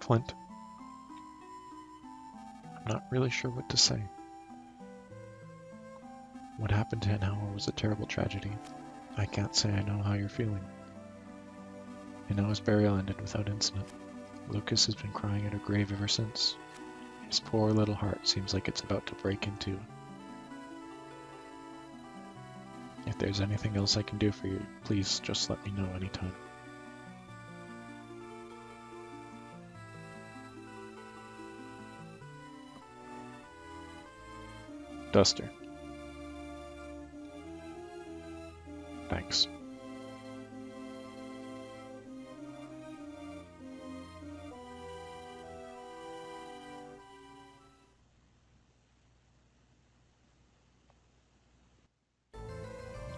Flint. I'm not really sure what to say. What happened to Hanower was a terrible tragedy. I can't say I know how you're feeling. Hanower's burial ended without incident. Lucas has been crying at her grave ever since. His poor little heart seems like it's about to break in two. If there's anything else I can do for you, please just let me know anytime. Duster. Thanks.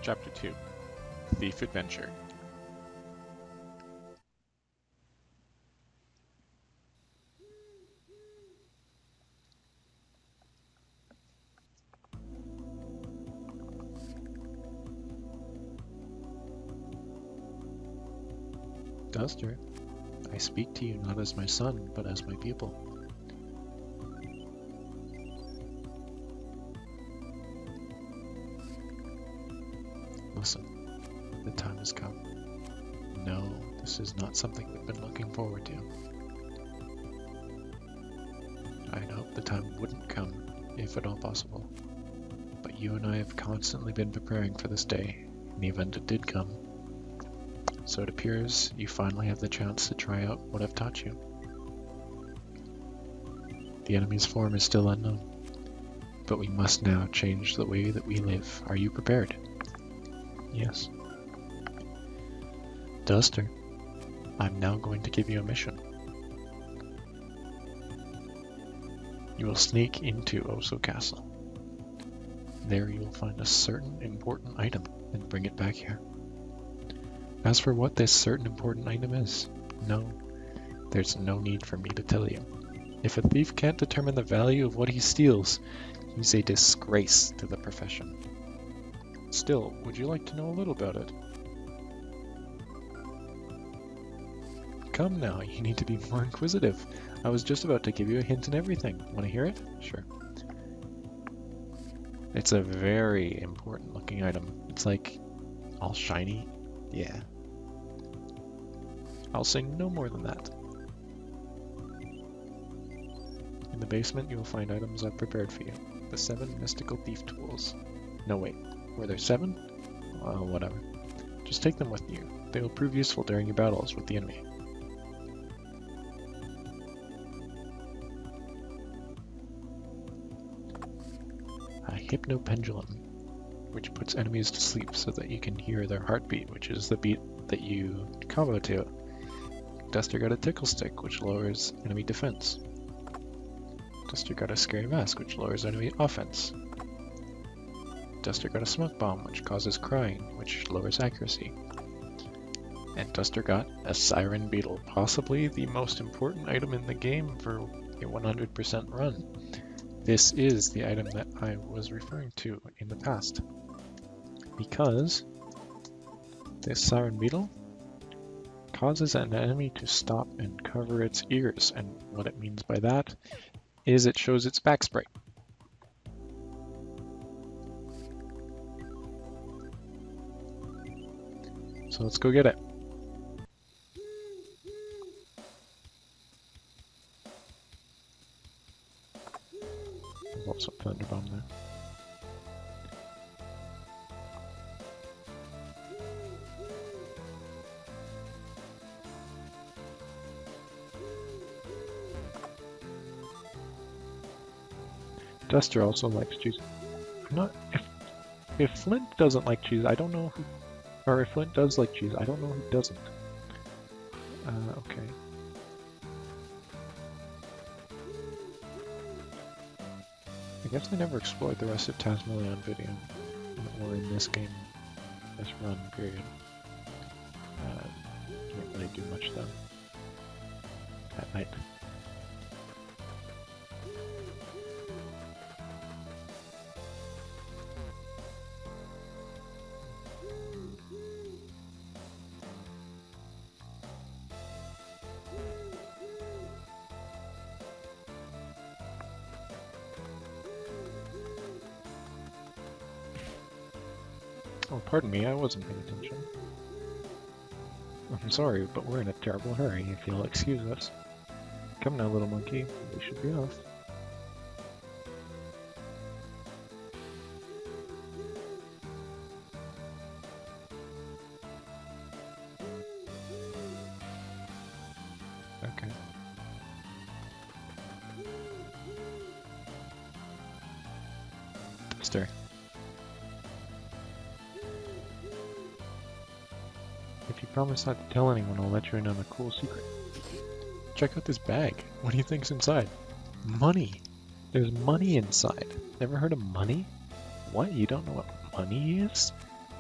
Chapter 2. Thief Adventure. Duster, I speak to you not as my son, but as my pupil. Listen, the time has come. No, this is not something we've been looking forward to. I'd hoped the time wouldn't come, if at all possible. But you and I have constantly been preparing for this day, in the event it did come. So it appears you finally have the chance to try out what I've taught you. The enemy's form is still unknown, but we must now change the way that we live. Are you prepared? Yes. Duster, I'm now going to give you a mission. You will sneak into Osohe Castle. There you will find a certain important item and bring it back here. As for what this certain important item is, no, there's no need for me to tell you. If a thief can't determine the value of what he steals, he's a disgrace to the profession. Still, would you like to know a little about it? Come now, you need to be more inquisitive. I was just about to give you a hint and everything. Want to hear it? Sure. It's a very important looking item. It's like all shiny. Yeah. I'll say no more than that. In the basement you will find items I've prepared for you. The 7 mystical thief tools. No wait, were there 7? Well, whatever. Just take them with you. They will prove useful during your battles with the enemy. A hypnopendulum, which puts enemies to sleep so that you can hear their heartbeat, which is the beat that you combo to. Duster got a tickle stick, which lowers enemy defense. Duster got a scary mask, which lowers enemy offense. Duster got a smoke bomb, which causes crying, which lowers accuracy. And Duster got a siren beetle, possibly the most important item in the game for a 100% run. This is the item that I was referring to in the past. Because this siren beetle causes an enemy to stop and cover its ears, and what it means by that is it shows its back sprite. So let's go get it. There's also a thunder bomb there. Duster also likes cheese. I'm not. If Flint doesn't like cheese, I don't know who. Or if Flint does like cheese, I don't know who doesn't. Okay. I guess I never explored the rest of Tasmalion video, or in this game, this run period. Can't really do much though. At night. Oh, pardon me, I wasn't paying attention. I'm sorry, but we're in a terrible hurry, if you'll excuse us. Come now, little monkey, we should be off. Okay. Duster. If you promise not to tell anyone, I'll let you in on a cool secret. Check out this bag. What do you think's inside? Money! There's money inside. Never heard of money? What? You don't know what money is?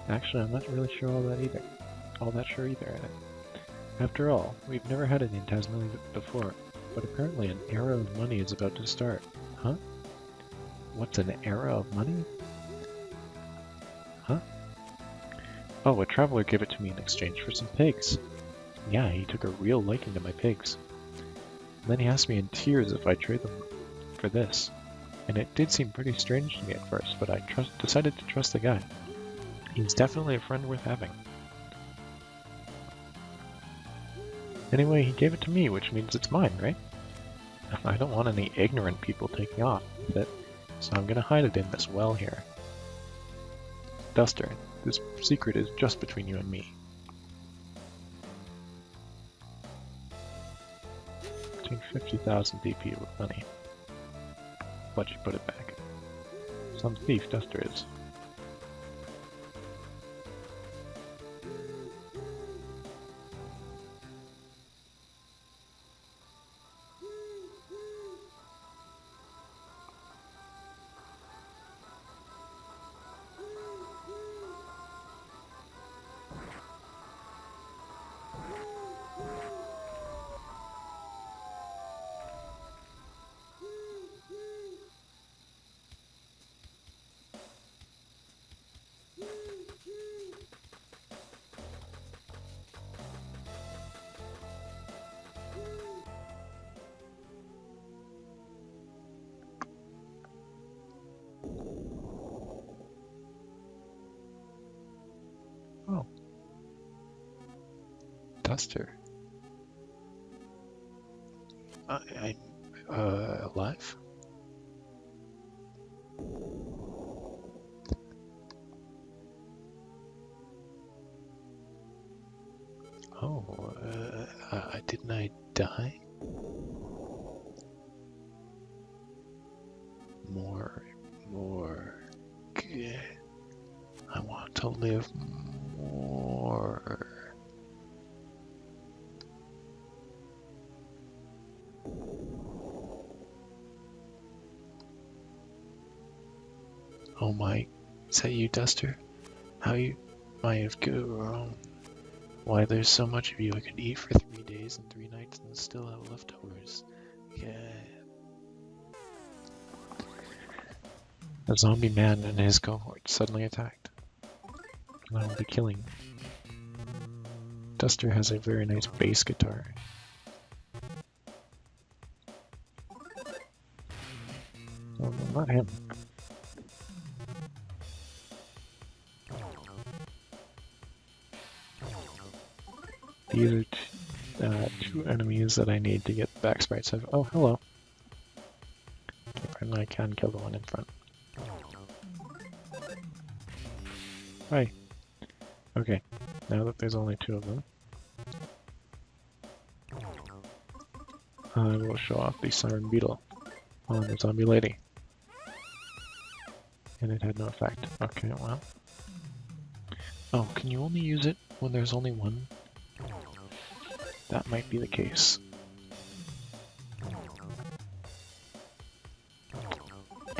Actually, I'm not really sure all that sure either. After all, we've never had it in Tasmania before, but apparently an era of money is about to start. Huh? What's an era of money? Huh? Oh, a traveler gave it to me in exchange for some pigs. Yeah, he took a real liking to my pigs. Then he asked me in tears if I'd trade them for this. And it did seem pretty strange to me at first, but I decided to trust the guy. He's definitely a friend worth having. Anyway, he gave it to me, which means it's mine, right? I don't want any ignorant people taking off with it, so I'm gonna hide it in this well here. Duster, this secret is just between you and me. Between 50,000 DP with money. Let you put it back. Some thief Duster is. Oh. Duster. I'm alive? Oh, didn't I die? More. I want to live more. Oh my, is that you, Duster? How you might have go wrong? Why, there's so much of you I could eat for 3 days and 3 nights and still have leftovers. Yeah. A zombie man and his cohort suddenly attacked, and I will be killing. Duster has a very nice bass guitar. Oh, no, not him. These are two enemies that I need to get back sprites of. Oh, hello. Apparently I can kill the one in front. Hi. Okay, now that there's only 2 of them, I will show off the Siren Beetle on the zombie lady. And it had no effect. Okay, well. Oh, can you only use it when there's only one? That might be the case.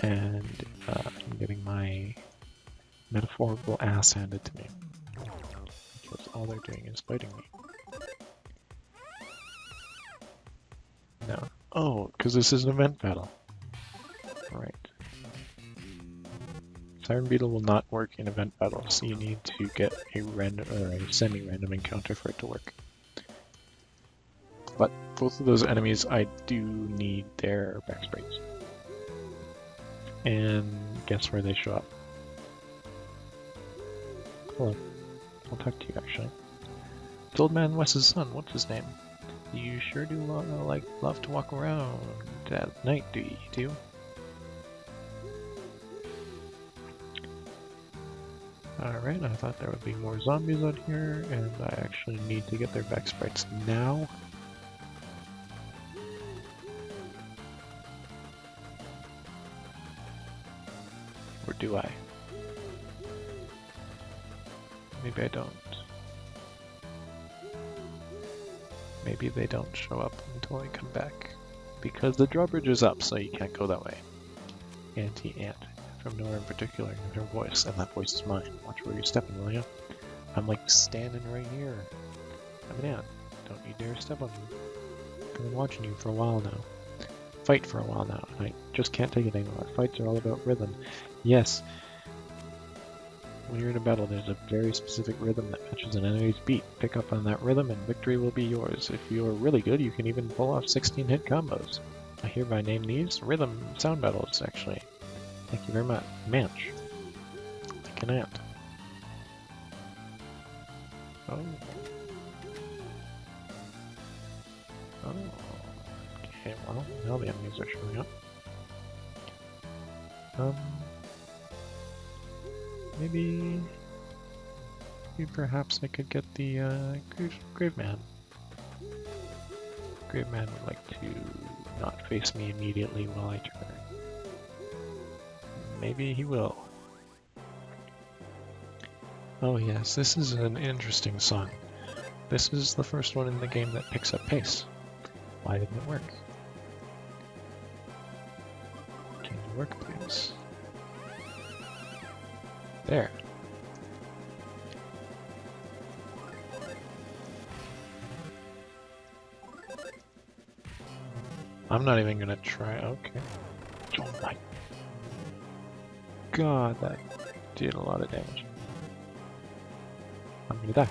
And I'm getting my metaphorical ass handed to me. Because all they're doing is fighting me. No. Oh, because this is an event battle. Right. Siren Beetle will not work in event battles, so you need to get a random or a semi-random encounter for it to work. But both of those enemies, I do need their back sprites. And guess where they show up? hello. I'll talk to you, actually. It's Old Man Wes's son. What's his name? You sure do love to walk around at night, do you too? Alright, I thought there would be more zombies out here, and I actually need to get their back sprites now. Or do I? Maybe I don't. Maybe they don't show up until I come back. Because the drawbridge is up, so you can't go that way. Auntie-Ant. From nowhere in particular, and her voice, and that voice is mine. Watch where you're stepping, will ya? I'm like standing right here. I'm an ant. Don't you dare step on me. I've been watching you for a while now. Fight for a while now, and I just can't take it anymore. Fights are all about rhythm. Yes. When you're in a battle, there's a very specific rhythm that matches an enemy's beat. Pick up on that rhythm and victory will be yours. If you're really good, you can even pull off 16-hit combos. I hereby name these rhythm sound battles, actually. Thank you very much. Manch. Like an ant. Oh. Oh. Okay, well, now the enemies are showing up. Maybe perhaps I could get the Graveman. Graveman would like to not face me immediately while I turn. Maybe he will. Oh yes, this is an interesting song. This is the first one in the game that picks up pace. Why didn't it work? Can you work, please? There. I'm not even gonna try. Okay. Oh my god, that did a lot of damage. I'm gonna die.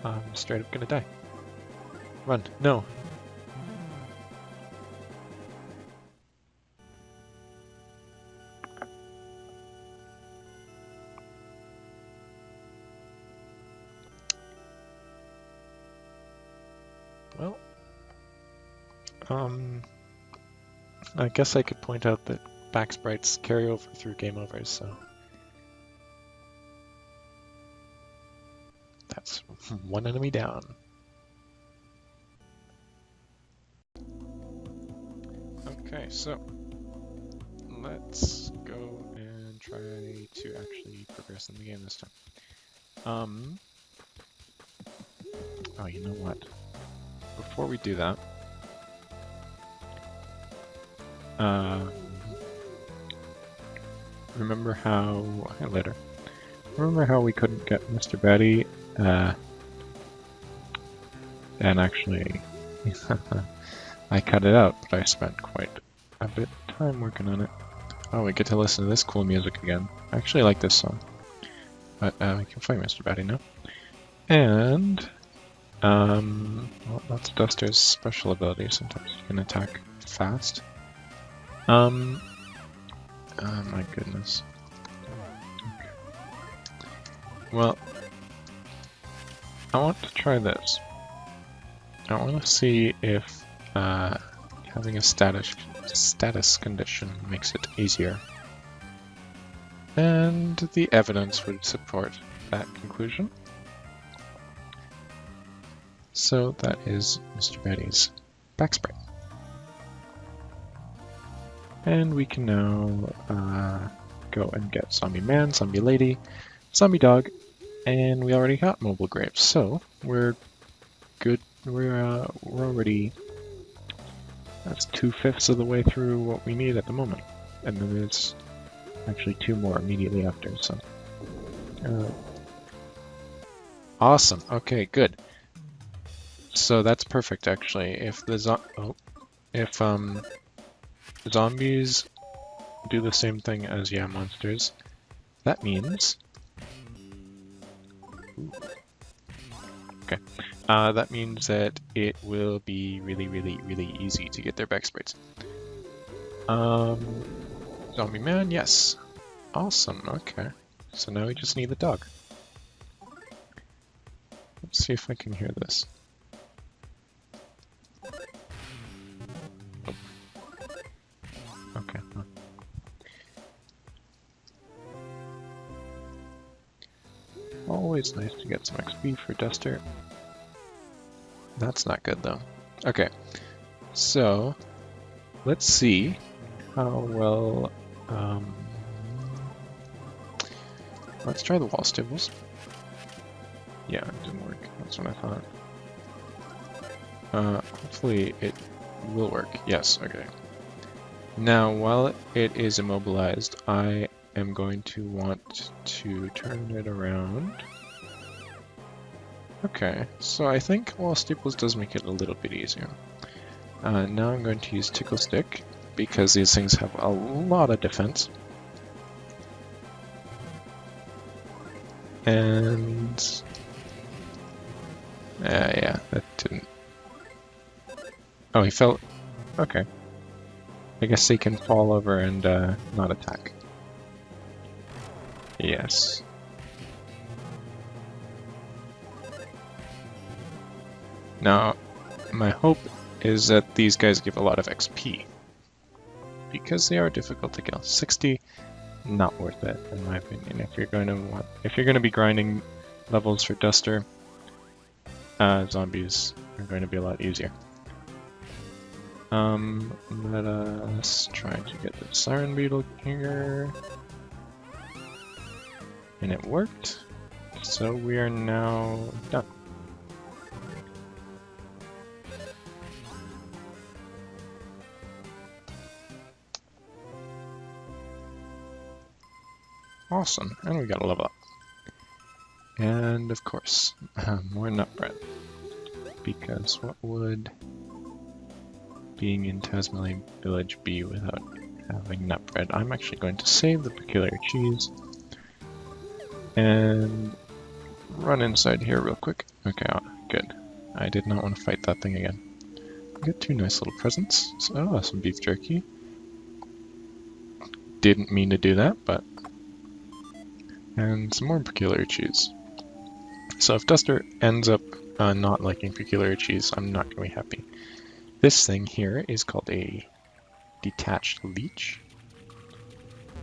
I'm straight up gonna die. Run. No. Well, I guess I could point out that back sprites carry over through game overs, so that's one enemy down. Okay, so let's go and try to actually progress in the game this time. Oh, you know what? Before we do that, remember how we couldn't get Mr. Batty, and actually, I cut it out, but I spent quite a bit of time working on it. Oh, we get to listen to this cool music again. I actually like this song. But we can fight Mr. Batty now. And well, that's Duster's special ability. Sometimes you can attack fast. Oh my goodness. Okay. Well, I want to try this. I want to see if having a status condition makes it easier. And the evidence would support that conclusion. So that is Mr. Batty's back sprite. And we can now go and get Zombie Man, Zombie Lady, Zombie Dog, and we already got Mobile Graves, so we're good. We're already, that's 2/5 of the way through what we need at the moment. And then there's actually 2 more immediately after, so. Awesome, okay, good. So that's perfect actually. If the zombies do the same thing as monsters, that means that means that it will be really easy to get their back sprites. Zombie Man, yes. Awesome, okay. So now we just need the dog. Let's see if I can hear this. Oh. Okay. Huh. Always nice to get some XP for Duster. That's not good though. Okay, so let's see how well. Let's try the wall staples. Yeah, it didn't work. That's what I thought. Hopefully it will work. Yes, okay. Now, while it is immobilized, I am going to want to turn it around. Okay, so I think wall staples does make it a little bit easier. Now I'm going to use tickle stick because these things have a lot of defense. And yeah, that didn't. Oh, he fell. Okay. I guess he can fall over and not attack. Yes. Now, my hope is that these guys give a lot of XP because they are difficult to kill. 60, not worth it in my opinion. If you're going to be grinding levels for Duster, zombies are going to be a lot easier. Let us try to get the Siren Beetle here. And it worked. So we are now done. Awesome, and we got a level up. And of course, more nut bread. Because what would being in Tasmania Village be without having nut bread? I'm actually going to save the peculiar cheese and run inside here real quick. Okay, good. I did not want to fight that thing again. I got two nice little presents. So, some beef jerky. Didn't mean to do that, but... And some more peculiar cheese. So if Duster ends up not liking peculiar cheese, I'm not going to be happy. This thing here is called a detached leech.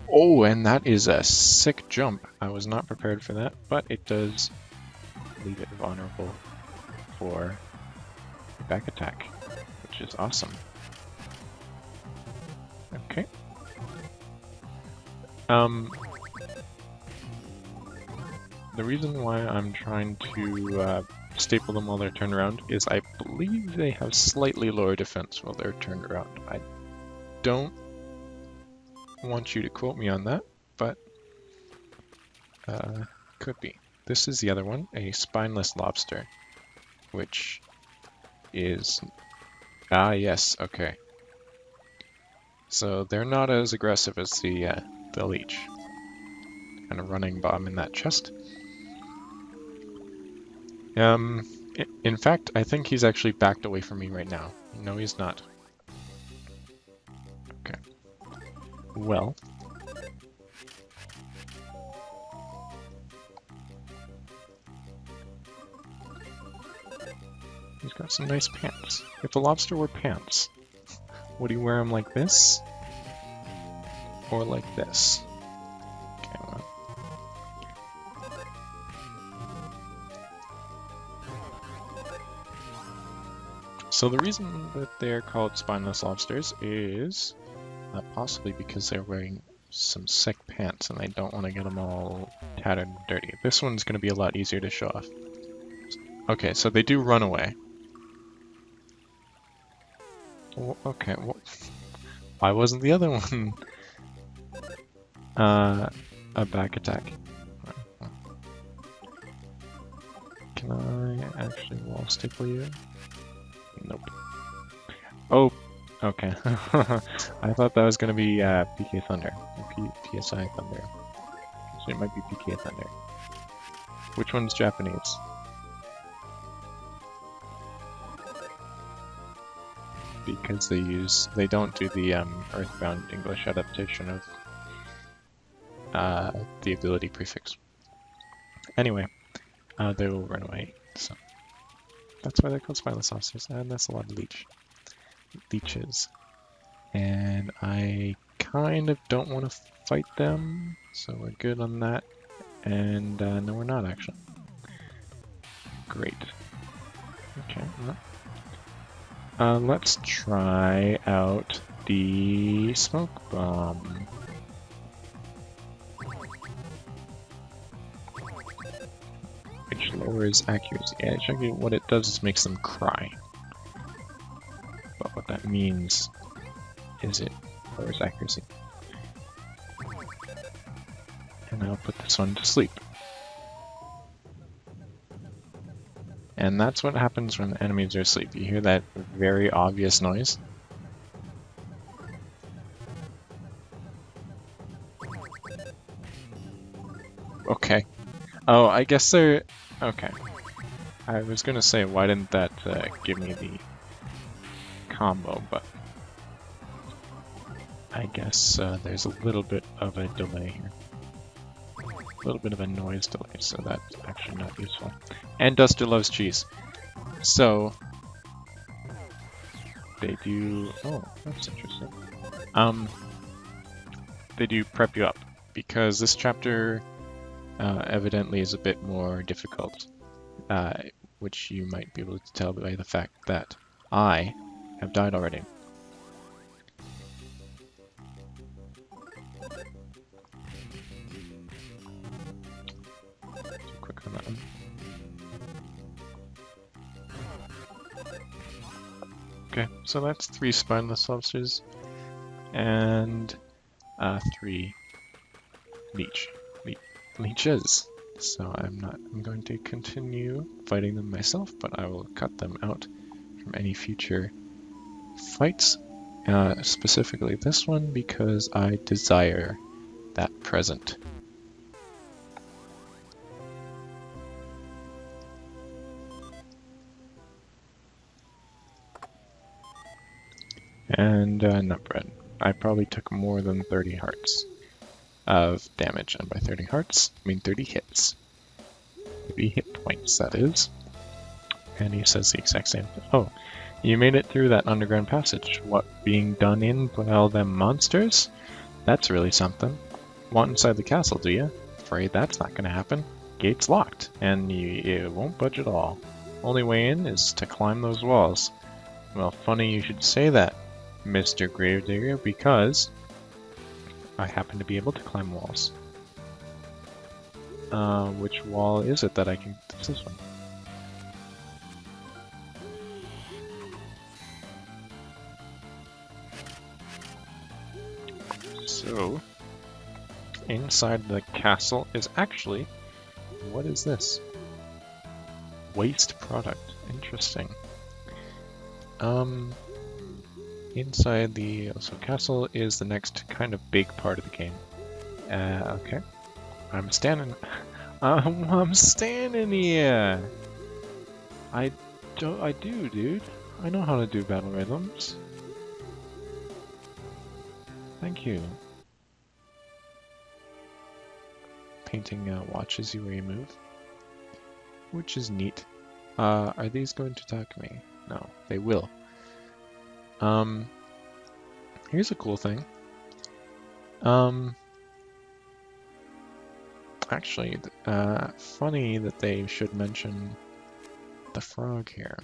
Oh, and that is a sick jump. I was not prepared for that, but it does leave it vulnerable for a back attack, which is awesome. Okay. The reason why I'm trying to staple them while they're turned around is I believe they have slightly lower defense while they're turned around. I don't want you to quote me on that, but could be. This is the other one, a spineless lobster, which is... Ah, yes, okay. So they're not as aggressive as the leech. Kind of running bomb in that chest. In fact, I think he's actually backed away from me right now. No, he's not. Okay. Well. He's got some nice pants. If a lobster wore pants, would he wear them like this? Or like this? Okay, well. So the reason that they're called spineless lobsters is possibly because they're wearing some sick pants and they don't want to get them all tattered and dirty. This one's going to be a lot easier to show off. Okay, so they do run away. Okay, why wasn't the other one a back attack? Can I actually wall staple you? Nope. Oh, okay. I thought that was going to be PK Thunder. PSI Thunder. So it might be PK Thunder. Which one's Japanese? Because they don't do the Earthbound English adaptation of the ability prefix. Anyway, they will run away. So that's why they're called spineless officers, and that's a lot of leeches. And I kind of don't want to fight them, so we're good on that. And no, we're not actually. Great. Okay. Let's try out the smoke bomb. Which lowers accuracy. Actually, what it does is makes them cry. But what that means is it lowers accuracy. And I'll put this one to sleep. And that's what happens when the enemies are asleep. You hear that very obvious noise? Okay. Oh, I guess they're... Okay. I was gonna say, why didn't that give me the combo, but... I guess there's a little bit of a delay here. A little bit of a noise delay, so that's actually not useful. And Duster loves cheese. So... They do... Oh, that's interesting. They do prep you up, because this chapter... evidently is a bit more difficult, which you might be able to tell by the fact that I have died already. Too quick on that one. Okay, so that's 3 spineless officers and 3 leeches. So I'm going to continue fighting them myself, but I will cut them out from any future fights. Specifically this one because I desire that present. And Nutbread. I probably took more than 30 hearts of damage, and by 30 hearts, I mean 30 hits. 30 hit points, that is. And he says the exact same thing. Oh, you made it through that underground passage. What being done in by all them monsters? That's really something. Want inside the castle, do you? Afraid that's not gonna happen. Gate's locked, and you won't budge at all. Only way in is to climb those walls. Well, funny you should say that, Mr. Gravedigger, because I happen to be able to climb walls. Which wall is it that I can... It's this one. So, inside the castle is actually... What is this? Waste product. Interesting. Inside the Osohe castle is the next kind of big part of the game. Okay. I'm standing... I'm standing here! I do, dude. I know how to do battle rhythms. Thank you. Painting watches you where you move. Which is neat. Are these going to attack me? No, they will. Here's a cool thing. Actually, funny that they should mention the frog here.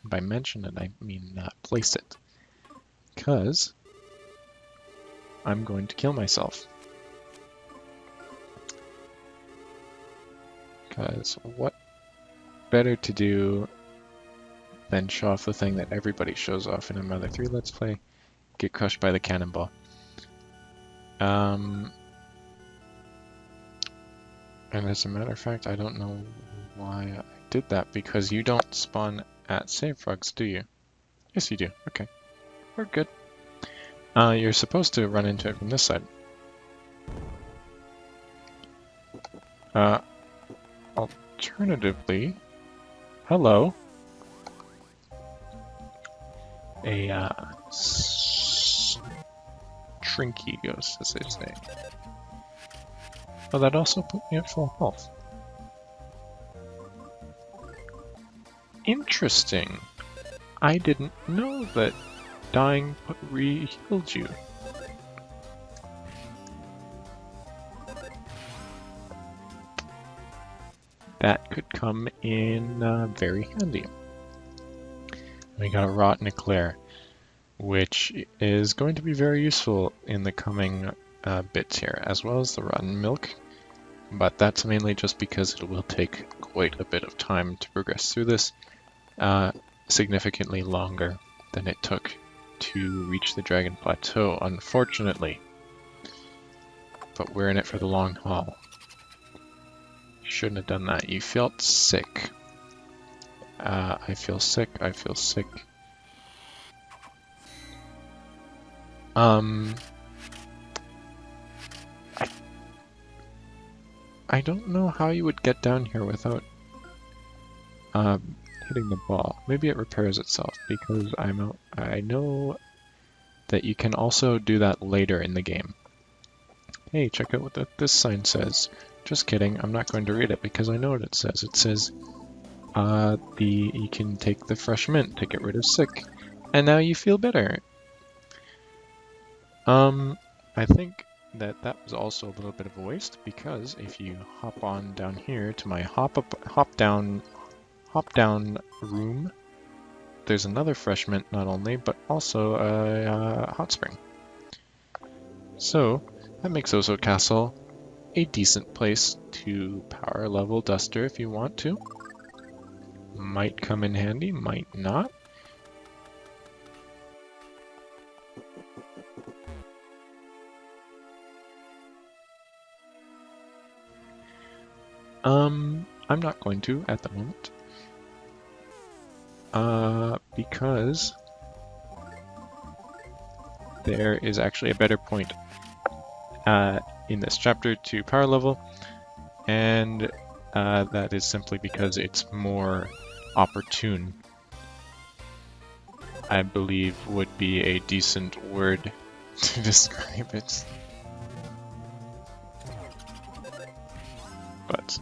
By mention it, I mean place it. Because I'm going to kill myself. Because what better to do than show off the thing that everybody shows off in a Mother 3 Let's Play? Get crushed by the cannonball. And as a matter of fact, I don't know why I did that, because you don't spawn at save frogs, do you? Yes, you do. Okay. We're good. You're supposed to run into it from this side. Alternatively, hello. A trinky ghost, as they say. Oh, that also put me at full health. Interesting. I didn't know that dying re-healed you. That could come in very handy. We got a Rotten Eclair, which is going to be very useful in the coming bits here, as well as the Rotten Milk. But that's mainly just because it will take quite a bit of time to progress through this, significantly longer than it took to reach the Dragon Plateau, unfortunately. But we're in it for the long haul. Shouldn't have done that. You felt sick. I feel sick. I feel sick. I don't know how you would get down here without hitting the ball. Maybe it repairs itself because I know that you can also do that later in the game. Hey, check out what this sign says. Just kidding, I'm not going to read it because I know what it says. It says you can take the fresh mint to get rid of sick, and now you feel better. I think that was also a little bit of a waste, because if you hop on down here to my hop down room, there's another fresh mint not only, but also a hot spring. So that makes Osohe Castle a decent place to power level Duster if you want to. Might come in handy, might not. I'm not going to at the moment. Because there is actually a better point in this chapter to power level, and that is simply because it's more opportune, I believe would be a decent word to describe it. But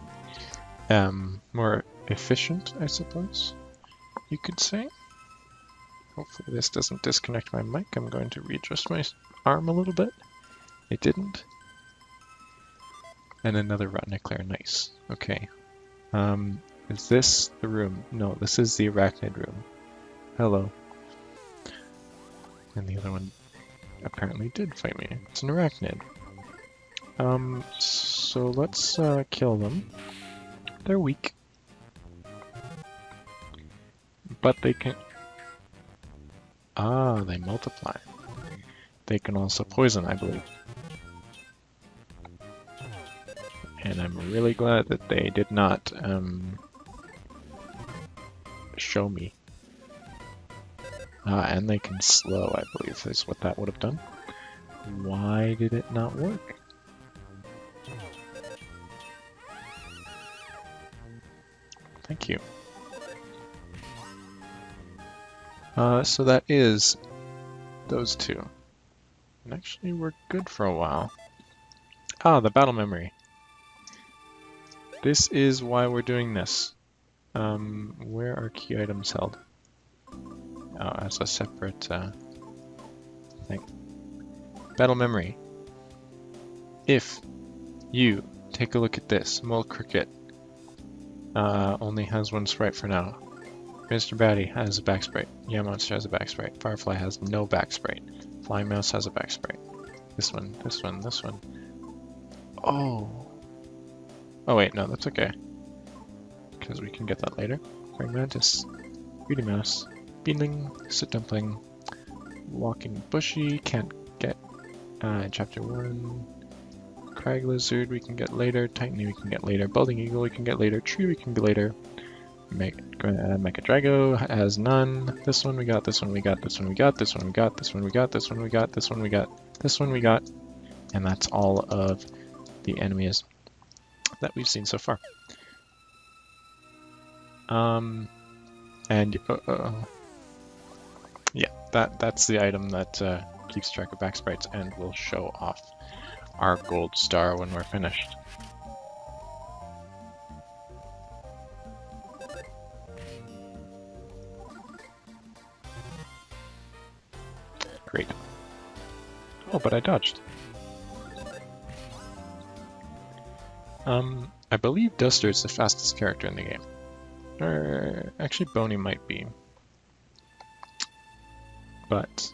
more efficient, I suppose you could say. Hopefully this doesn't disconnect my mic. I'm going to readjust my arm a little bit. It didn't. And another Rotten Eclair, nice. Okay. Is this the room? No, this is the arachnid room. Hello. And the other one apparently did fight me. It's an arachnid. So let's kill them. They're weak. But they can... Ah, they multiply. They can also poison, I believe. And I'm really glad that they did not show me. And they can slow, I believe, is what that would have done. Why did it not work? Thank you. So that is those two. And actually we're good for a while. Ah, the battle memory. This is why we're doing this. Where are key items held? Oh, as a separate thing. Battle memory. If you take a look at this, Mole Cricket only has one sprite for now. Mr. Batty has a back sprite. Yeah, Monster has a back sprite. Firefly has no back sprite. Flying Mouse has a back sprite. This one, this one, this one. Oh. Oh wait, no, that's okay. Because we can get that later. Praying Mantis, Beauty Mouse, Beanling, Sit Dumpling, Walking Bushy, can't get in Chapter 1. Crag Lizard we can get later. Titany we can get later. Balding Eagle we can get later. Tree we can get later. Mecha Drago has none. This one we got, this one we got, this one we got, this one we got, this one we got, this one we got, this one we got, this one we got. And that's all of the enemies that we've seen so far. Yeah, that's the item that keeps track of back sprites and will show off our gold star when we're finished. Great. Oh, but I dodged. I believe Duster is the fastest character in the game. Or actually Boney might be. But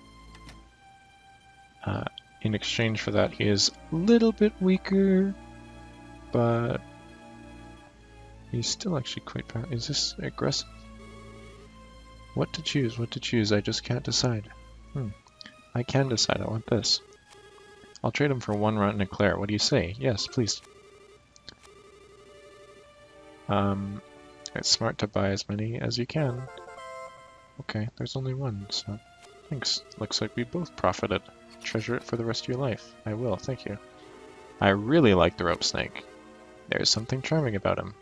in exchange for that, he is a little bit weaker, but he's still actually quite powerful. Is this aggressive? What to choose? What to choose? I just can't decide. I can decide. I want this. I'll trade him for 1 rotten eclair. What do you say? Yes, please. It's smart to buy as many as you can. Okay, there's only 1, so thanks. Looks like we both profited. Treasure it for the rest of your life. I will, thank you. I really like the rope snake. There's something charming about him.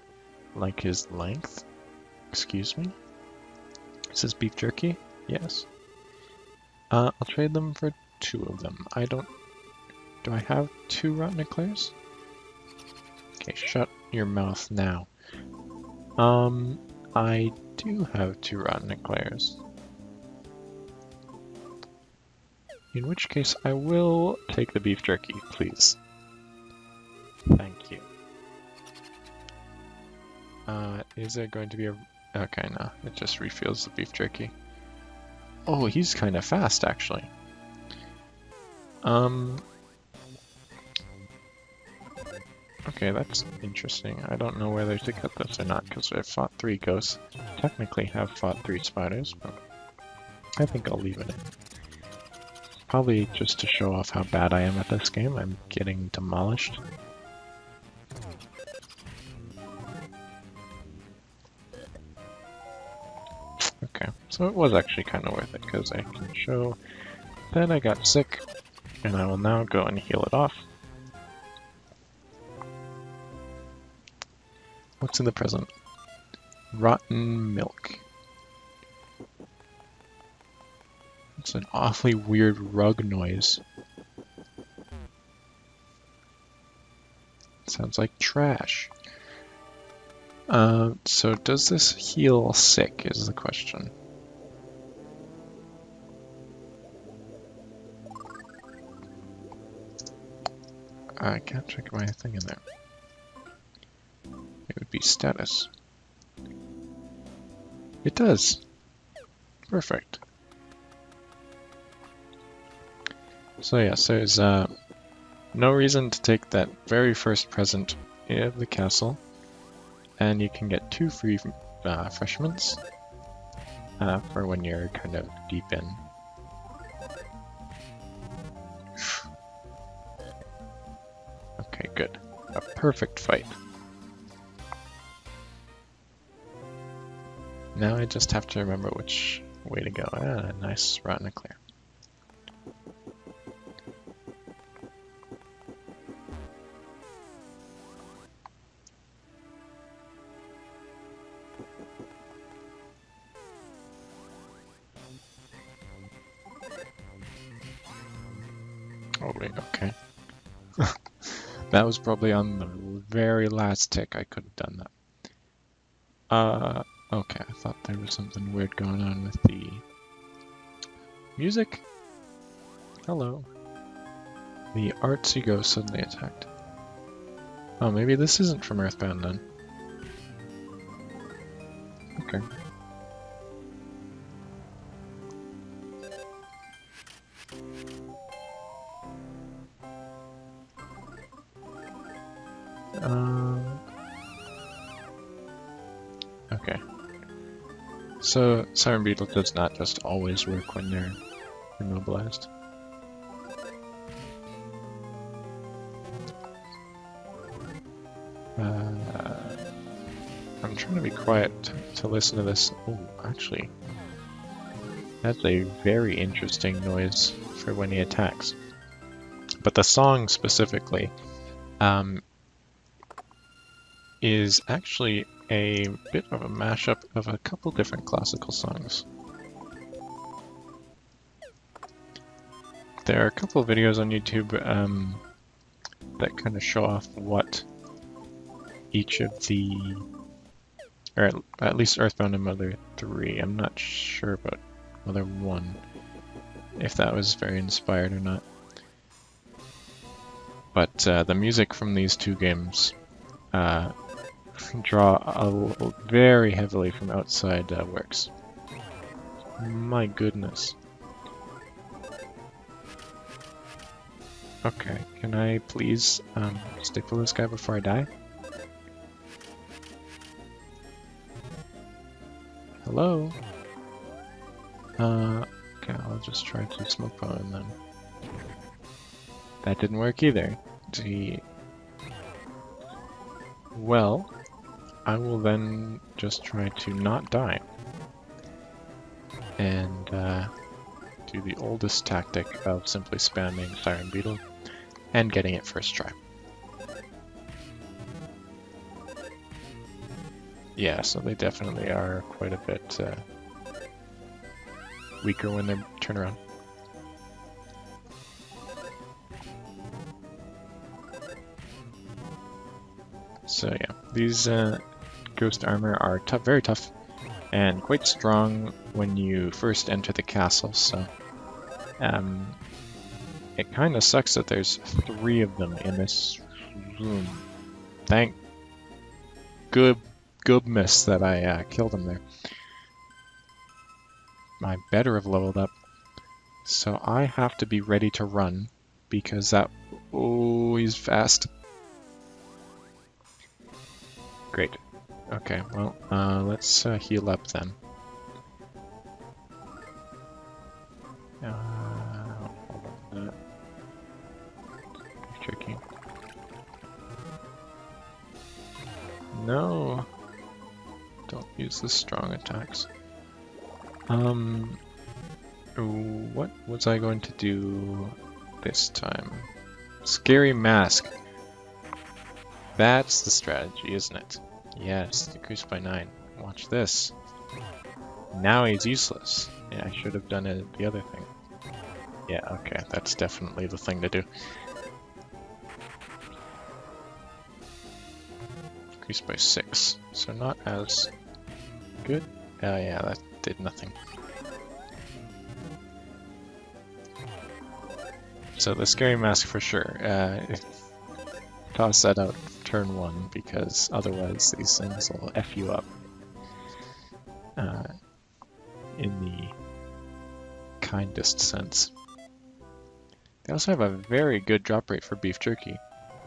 Like his length? Excuse me? Is this beef jerky? Yes. I'll trade them for 2 of them. Do I have 2 rotten eclairs? Okay, shut your mouth now. I do have 2 rotten eclairs. In which case, I will take the beef jerky, please. Thank you. Is there going to be a... Okay, no, it just refills the beef jerky. Oh, he's kind of fast, actually. Okay, that's interesting. I don't know whether to cut this or not, because I've fought 3 ghosts. Technically have fought 3 spiders, but I think I'll leave it in. Probably just to show off how bad I am at this game. I'm getting demolished. Okay, so it was actually kind of worth it, because I can show that I got sick, and I will now go and heal it off. What's in the present? Rotten milk. It's an awfully weird rug noise. It sounds like trash. So does this heal sick is the question. I can't check my thing in there. It would be status. It does. Perfect. So yes, there's no reason to take that very first present of the castle, and you can get 2 free refreshments for when you're kind of deep in. Okay, good. A perfect fight. Now I just have to remember which way to go. Ah, nice rotten eclair. Oh wait, okay. That was probably on the very last tick I could have done that. Okay, I thought there was something weird going on with the music. Hello. The artsy ghost suddenly attacked. Oh, maybe this isn't from Earthbound then. Okay. Okay. So, Siren Beetle does not just always work when they're immobilized. I'm trying to be quiet to listen to this. Oh, actually, that's a very interesting noise for when he attacks. But the song specifically is actually a bit of a mashup of a couple different classical songs. There are a couple of videos on YouTube that kind of show off what each of the, or at least Earthbound and Mother 3, I'm not sure about Mother 1, if that was very inspired or not. But the music from these two games draw very heavily from outside works. My goodness. Okay, can I please stick with this guy before I die? Hello? Okay, I'll just try to smoke bomb him then. That didn't work either. Gee. Well, I will then just try to not die. And do the oldest tactic of simply spamming Siren Beetle and getting it first try. Yeah, so they definitely are quite a bit weaker when they turn around. So yeah, these ghost armor are tough, very tough, and quite strong when you first enter the castle, so it kind of sucks that there's 3 of them in this room. Thank goodness that I killed them there. I better have leveled up. So I have to be ready to run, because that... Oh, he's fast. Great. Okay, well, let's heal up then. Hold on that. Tricky. No! Don't use the strong attacks. What was I going to do this time? Scary mask. That's the strategy, isn't it? Yes, decreased by 9. Watch this. Now he's useless. Yeah, I should have done it the other thing. Yeah, okay, that's definitely the thing to do. Decreased by 6, so not as good. Oh yeah, that did nothing. So the scary mask for sure. Toss that out turn 1, because otherwise these things will F you up. In the kindest sense. They also have a very good drop rate for beef jerky.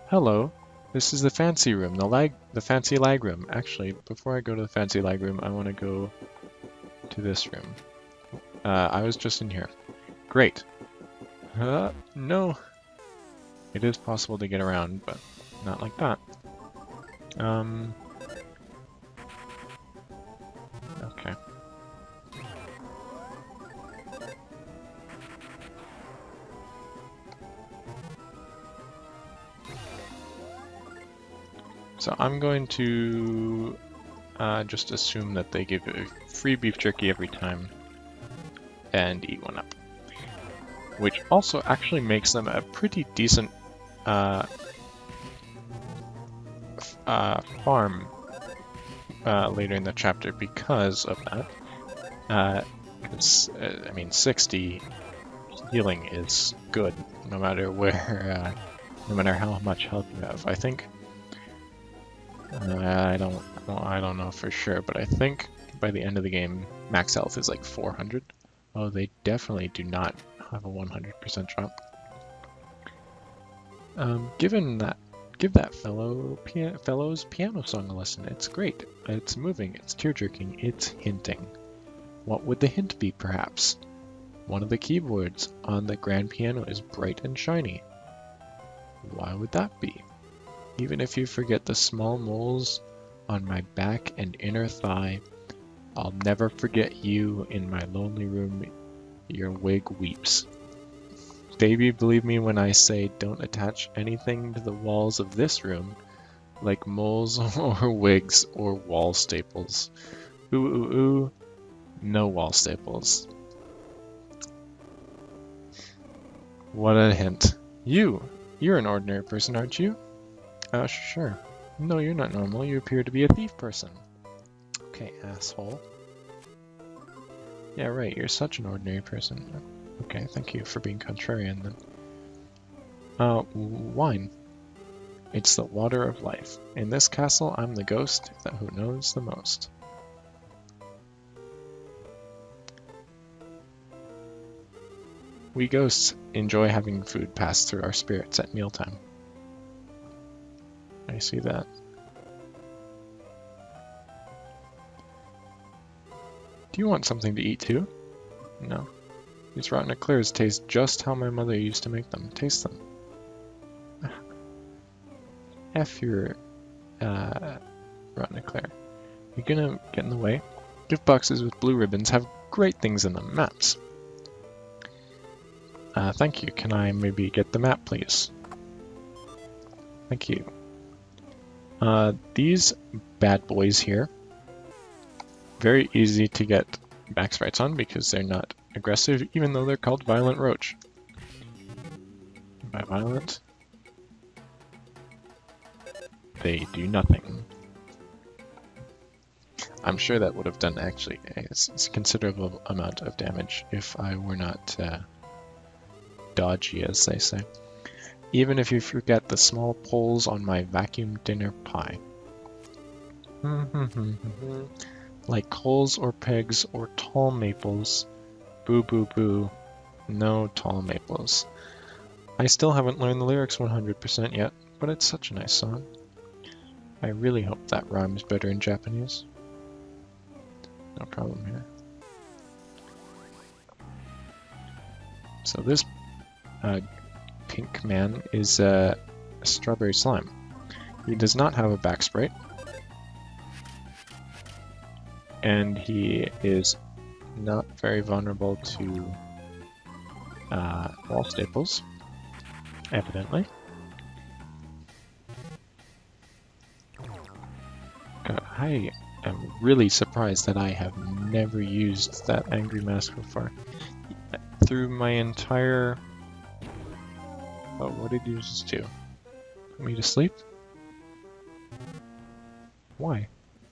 Hello, this is the fancy room, the fancy lag room. Actually, before I go to the fancy lag room, I want to go to this room. I was just in here. Great. No. It is possible to get around, but not like that. Okay. So I'm going to just assume that they give a free beef jerky every time and eat one up. Which also actually makes them a pretty decent farm later in the chapter because of that. Because, I mean, 60 healing is good no matter where, no matter how much health you have. I think, I don't know for sure, but I think by the end of the game, max health is like 400. Oh, they definitely do not have a 100% drop. Give that fellow's piano song a listen. It's great. It's moving. It's tear-jerking. It's hinting. What would the hint be, perhaps? One of the keyboards on the grand piano is bright and shiny. Why would that be? Even if you forget the small moles on my back and inner thigh, I'll never forget you in my lonely room. Your wig weeps. Baby, believe me when I say don't attach anything to the walls of this room, like moles or wigs or wall staples. Ooh, ooh, ooh. No wall staples. What a hint. You're an ordinary person, aren't you? Sure. No, you're not normal. You appear to be a thief person. Okay, asshole. Yeah, right, you're such an ordinary person. Okay, thank you for being contrarian then. Wine. It's the water of life. In this castle, I'm the ghost who knows the most. We ghosts enjoy having food pass through our spirits at mealtime. I see that. Do you want something to eat too? No. These rotten eclairs taste just how my mother used to make them. Taste them. F your rotten eclair. You're gonna get in the way. Gift boxes with blue ribbons have great things in them. Maps. Thank you. Can I maybe get the map, please? Thank you. These bad boys here, very easy to get back sprites on because they're not aggressive, even though they're called Violent Roach. By violent, they do nothing. I'm sure that would have done actually a considerable amount of damage if I were not dodgy, as they say. Even if you forget the small poles on my vacuum dinner pie. Like coals or pegs or tall maples. Boo boo boo. No tall maples. I still haven't learned the lyrics 100% yet, but it's such a nice song. I really hope that rhymes better in Japanese. No problem here. So this pink man is a strawberry slime. He does not have a back sprite. And he is not very vulnerable to wall staples, evidently. God, I am really surprised that I have never used that angry mask before. Through my entire... Oh, what did you just do? Put me to sleep? Why?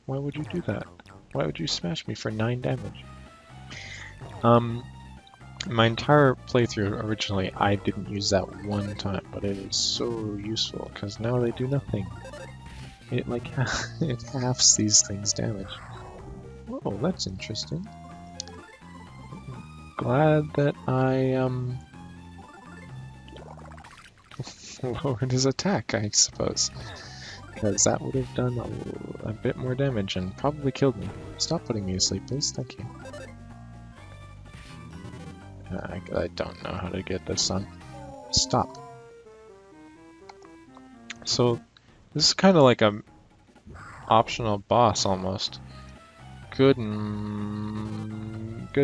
Why would you do that? Why would you smash me for 9 damage? My entire playthrough originally, I didn't use that one time, but it is so useful because now they do nothing. It like it halves these things' damage. Oh, that's interesting. Glad that I lowered his attack, I suppose, because that would have done a bit more damage and probably killed me. Stop putting me to sleep, please. Thank you. I don't know how to get this on. Stop. So this is kind of like a optional boss almost. Good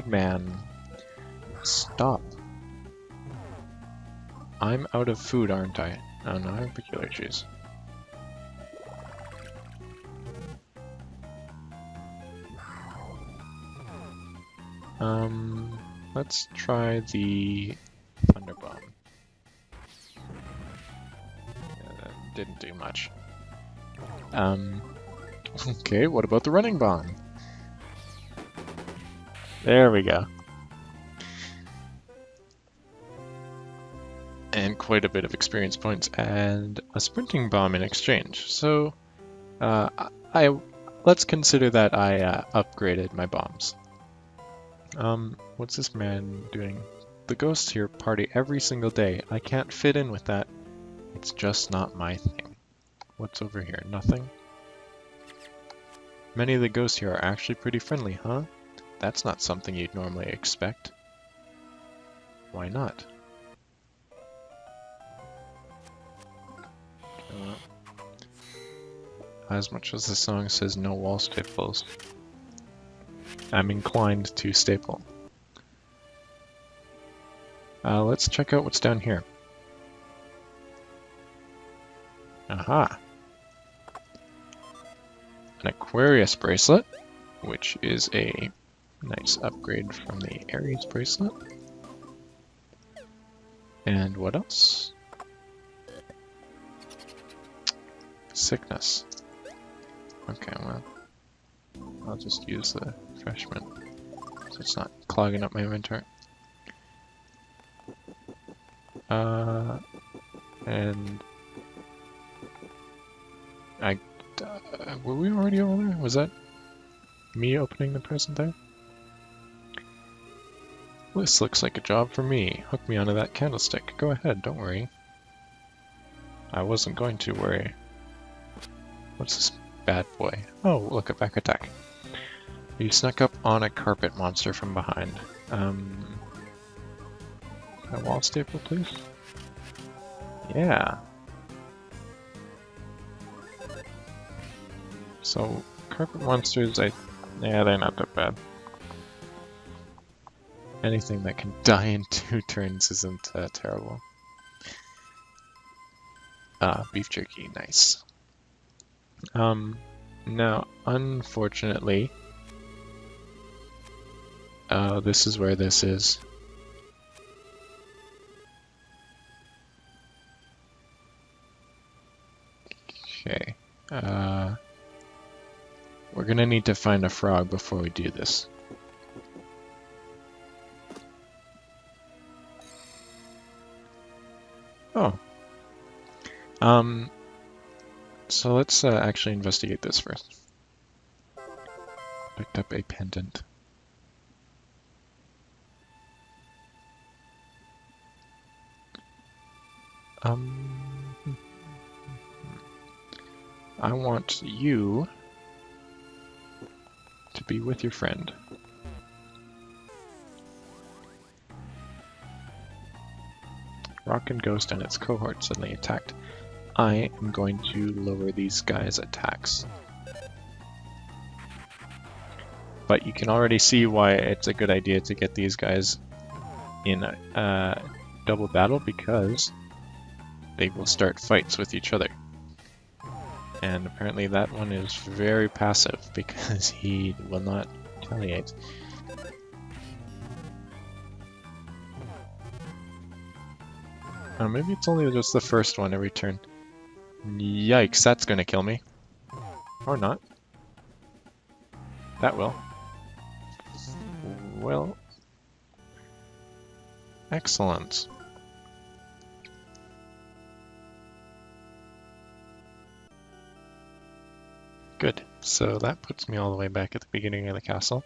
man. Stop. I'm out of food, aren't I? Oh no, I have peculiar shoes. Let's try the Thunder Bomb. Didn't do much. Okay, what about the Running Bomb? There we go. And quite a bit of experience points and a Sprinting Bomb in exchange. So, let's consider that I upgraded my bombs. What's this man doing? The ghosts here party every single day. I can't fit in with that. It's just not my thing. What's over here? Nothing? Many of the ghosts here are actually pretty friendly, huh? That's not something you'd normally expect. Why not? As much as the song says no wall staples, I'm inclined to staple. Let's check out what's down here. Aha! An Aquarius bracelet, which is a nice upgrade from the Aries bracelet. And what else? Sickness. Okay, well, I'll just use the refreshment so it's not clogging up my inventory. And were we already over there? Was that me opening the present there? This looks like a job for me. Hook me onto that candlestick. Go ahead, don't worry. I wasn't going to worry. What's this bad boy? Oh, look, a back attack. You snuck up on a carpet monster from behind. A wall staple, please? Yeah. So, carpet monsters, yeah, they're not that bad. Anything that can die in 2 turns isn't terrible. Beef jerky, nice. Now, unfortunately, this is where this is. Okay. We're gonna need to find a frog before we do this. Oh. So let's actually investigate this first. Picked up a pendant. I want you to be with your friend. Rock and Ghost and its cohort suddenly attacked. I am going to lower these guys' attacks. But you can already see why it's a good idea to get these guys in double battle, because they will start fights with each other. And apparently that one is very passive because he will not retaliate. Maybe it's only just the first one every turn. Yikes, that's gonna kill me. Or not. That will. Well. Excellent. Good. So that puts me all the way back at the beginning of the castle.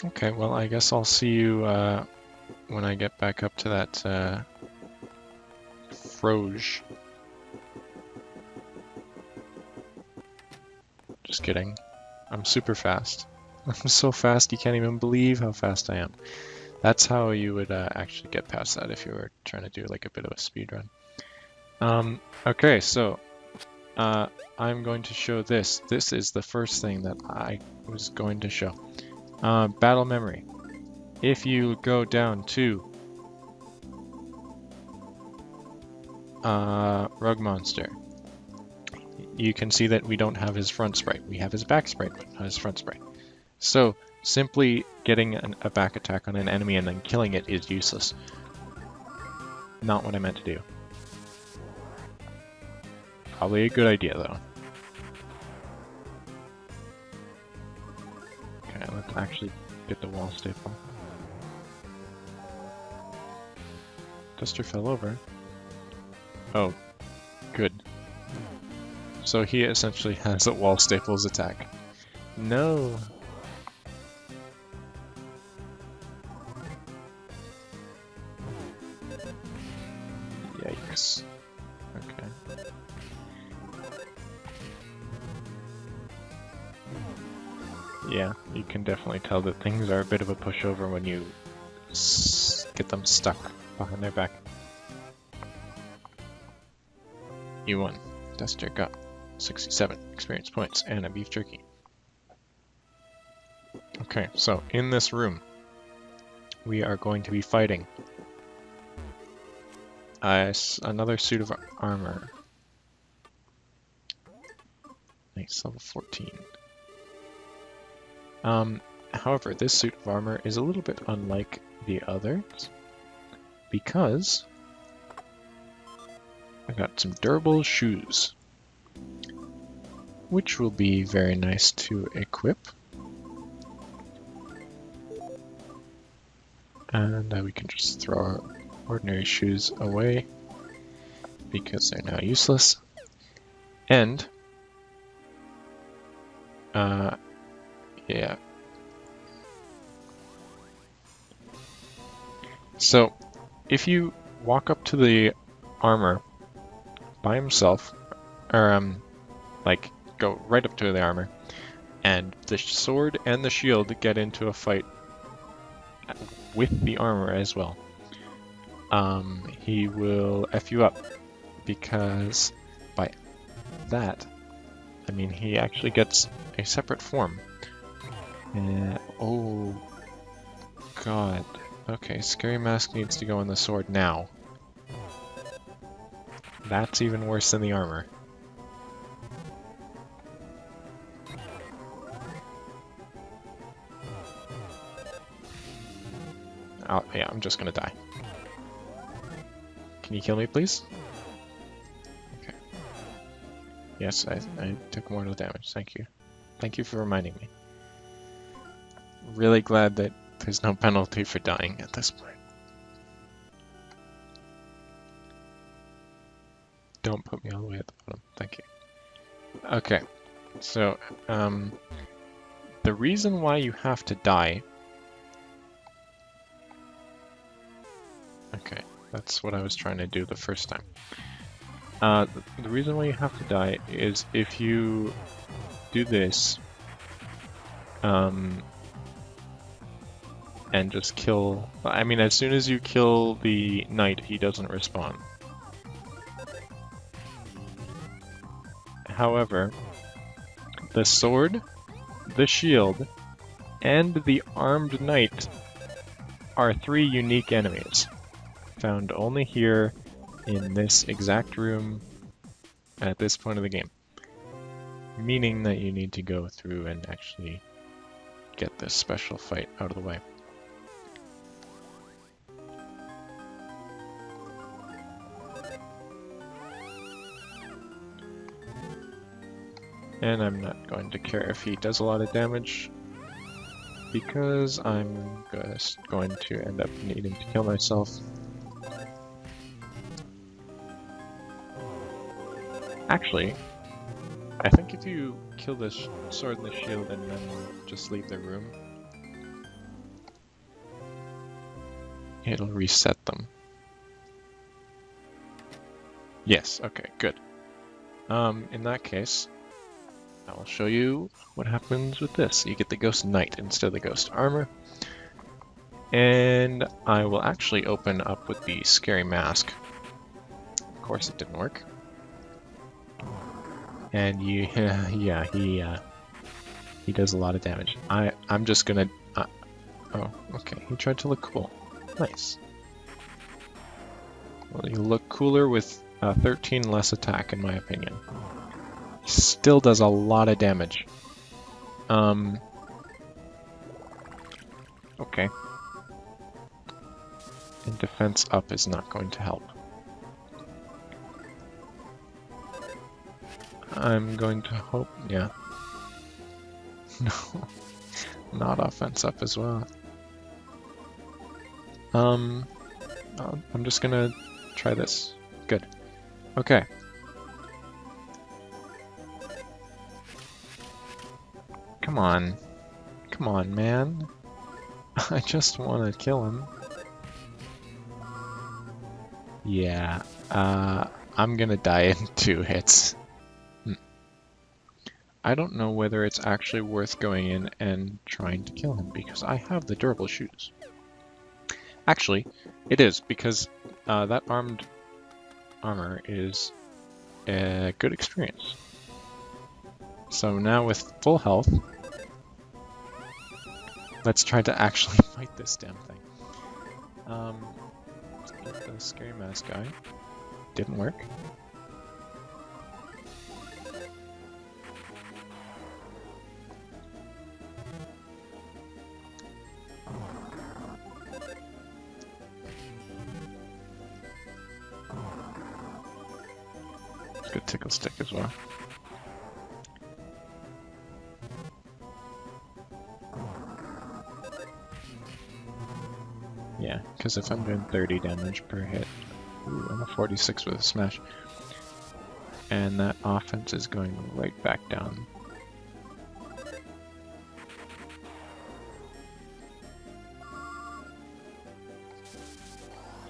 Okay, well, I guess I'll see you when I get back up to that Froge. Just kidding. I'm super fast. I'm so fast you can't even believe how fast I am. That's how you would actually get past that if you were trying to do like a bit of a speed run. Okay, so I'm going to show this. This is the first thing that I was going to show. Battle memory. If you go down to Rug Monster, you can see that we don't have his front sprite. We have his back sprite, but not his front sprite. So simply getting a back attack on an enemy and then killing it is useless. Not what I meant to do. Probably a good idea, though. Okay, let's actually get the wall staple. Duster fell over. Oh, good. So he essentially has a wall staples attack. No! Yikes. Okay. Yeah, you can definitely tell that things are a bit of a pushover when you get them stuck behind their back. You won. Duster got 67 experience points and a beef jerky. Okay, so in this room, we are going to be fighting another suit of armor. Nice, level 14. However, this suit of armor is a little bit unlike the others because I got some durable shoes, which will be very nice to equip. And we can just throw our ordinary shoes away because they're now useless. And, yeah. So, if you walk up to the armor by himself, or like go right up to the armor, and the sword and the shield get into a fight with the armor as well, he will F you up, because by that, I mean he actually gets a separate form. Oh god. Okay, Scary Mask needs to go on the sword now. That's even worse than the armor. Yeah, I'm just gonna die. Can you kill me, please? Okay. Yes, I took mortal damage. Thank you. Thank you for reminding me. Really glad that there's no penalty for dying at this point. Don't put me all the way at the bottom. Thank you. Okay, so the reason why you have to die. Okay, that's what I was trying to do the first time. The reason why you have to die is if you do this, and just kill. I mean, as soon as you kill the knight, he doesn't respawn. However, the sword, the shield, and the armed knight are 3 unique enemies, found only here in this exact room at this point of the game. Meaning that you need to go through and actually get this special fight out of the way. And I'm not going to care if he does a lot of damage, because I'm just going to end up needing to kill myself. Actually, I think if you kill this sword and the shield and then just leave the room, it'll reset them. Yes, okay, good. In that case, I will show you what happens with this. You get the Ghost Knight instead of the Ghost Armor. And I will actually open up with the Scary Mask. Of course it didn't work. And yeah, he does a lot of damage. I'm just gonna, oh, okay, he tried to look cool. Nice. Well, you look cooler with 13 less attack, in my opinion. Still does a lot of damage. Okay. And defense up is not going to help. I'm going to hope, yeah. No, not offense up as well. I'm just gonna try this. Good. Okay. Come on. Come on, man. I just want to kill him. Yeah, I'm gonna die in 2 hits. I don't know whether it's actually worth going in and trying to kill him, because I have the durable shoes. Actually, it is, because that armed armor is a good experience. So now with full health, let's try to actually fight this damn thing. The Scary Mask guy didn't work. Good tickle stick as well. Yeah, because if I'm doing 30 damage per hit, ooh, I'm a 46 with a smash. And that offense is going right back down.